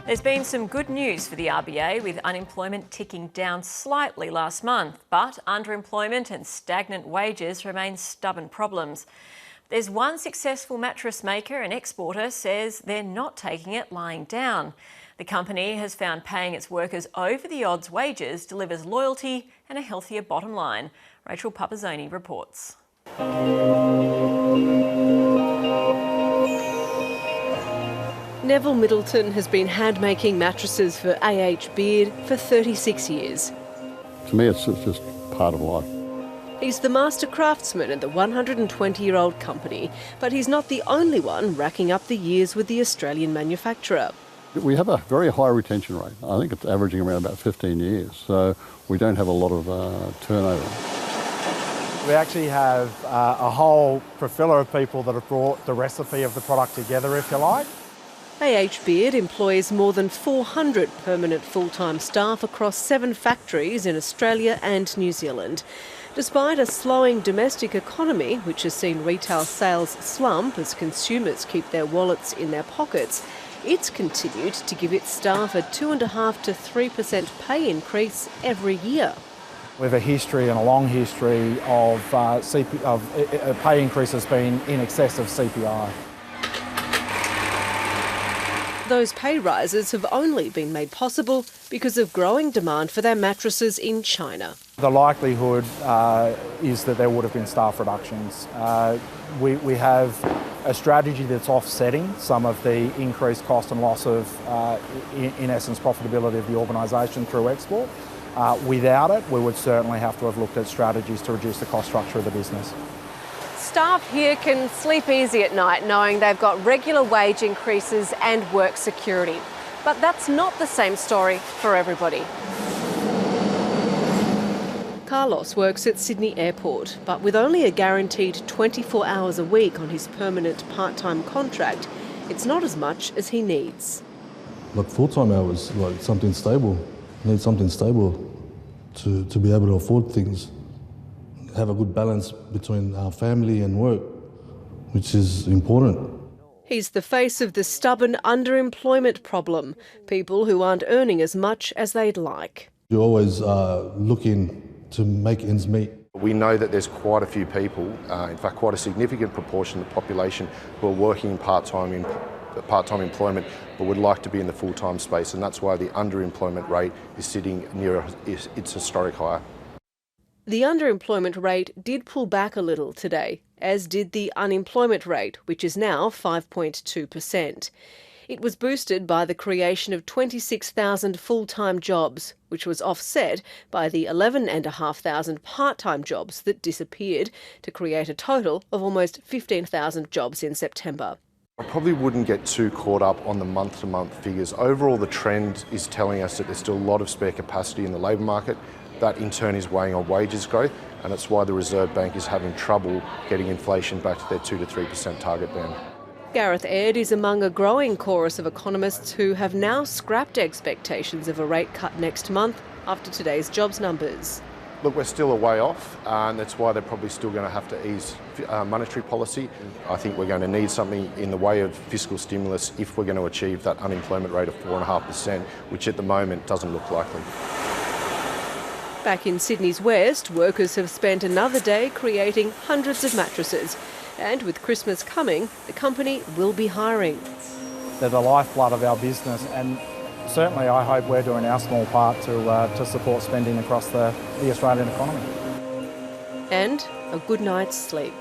There's been some good news for the RBA, with unemployment ticking down slightly last month, but underemployment and stagnant wages remain stubborn problems. There's one successful mattress maker and exporter says they're not taking it lying down. The company has found paying its workers over the odds wages delivers loyalty and a healthier bottom line. Rachel Pupazzoni reports. Neville Middleton has been hand-making mattresses for AH Beard for 36 years. To me, it's just part of life. He's the master craftsman at the 120-year-old company, but he's not the only one racking up the years with the Australian manufacturer. We have a very high retention rate. I think it's averaging around about 15 years, so we don't have a lot of turnover. We actually have a whole profile of people that have brought the recipe of the product together, if you like. AH Beard employs more than 400 permanent full-time staff across 7 factories in Australia and New Zealand. Despite a slowing domestic economy, which has seen retail sales slump as consumers keep their wallets in their pockets, it's continued to give its staff a 2.5% to 3% pay increase every year. We have a history and a long history of pay increases being in excess of CPI. Those pay rises have only been made possible because of growing demand for their mattresses in China. The likelihood is that there would have been staff reductions. We have a strategy that's offsetting some of the increased cost and loss of, in essence, profitability of the organisation through export. Without it, we would certainly have to have looked at strategies to reduce the cost structure of the business. Staff here can sleep easy at night knowing they've got regular wage increases and work security. But that's not the same story for everybody. Carlos works at Sydney Airport, but with only a guaranteed 24 hours a week on his permanent part-time contract, it's not as much as he needs. Like full-time hours, like something stable. I need something stable to be able to afford things. Have a good balance between our family and work, which is important. He's the face of the stubborn underemployment problem, people who aren't earning as much as they'd like. You're always looking to make ends meet. We know that there's quite a few people, in fact quite a significant proportion of the population, who are working in part-time employment but would like to be in the full-time space, and that's why the underemployment rate is sitting near its historic high. The underemployment rate did pull back a little today, as did the unemployment rate, which is now 5.2%. It was boosted by the creation of 26,000 full-time jobs, which was offset by the 11,500 part-time jobs that disappeared to create a total of almost 15,000 jobs in September. I probably wouldn't get too caught up on the month-to-month figures. Overall, the trend is telling us that there's still a lot of spare capacity in the labour market. That in turn is weighing on wages growth, and it's why the Reserve Bank is having trouble getting inflation back to their 2 to 3% target band. Gareth Aird is among a growing chorus of economists who have now scrapped expectations of a rate cut next month after today's jobs numbers. Look, we're still a way off, and that's why they're probably still going to have to ease monetary policy. I think we're going to need something in the way of fiscal stimulus if we're going to achieve that unemployment rate of 4.5%, which at the moment doesn't look likely. Back in Sydney's West, workers have spent another day creating hundreds of mattresses. And with Christmas coming, the company will be hiring. They're the lifeblood of our business, and certainly I hope we're doing our small part to support spending across the Australian economy. And a good night's sleep.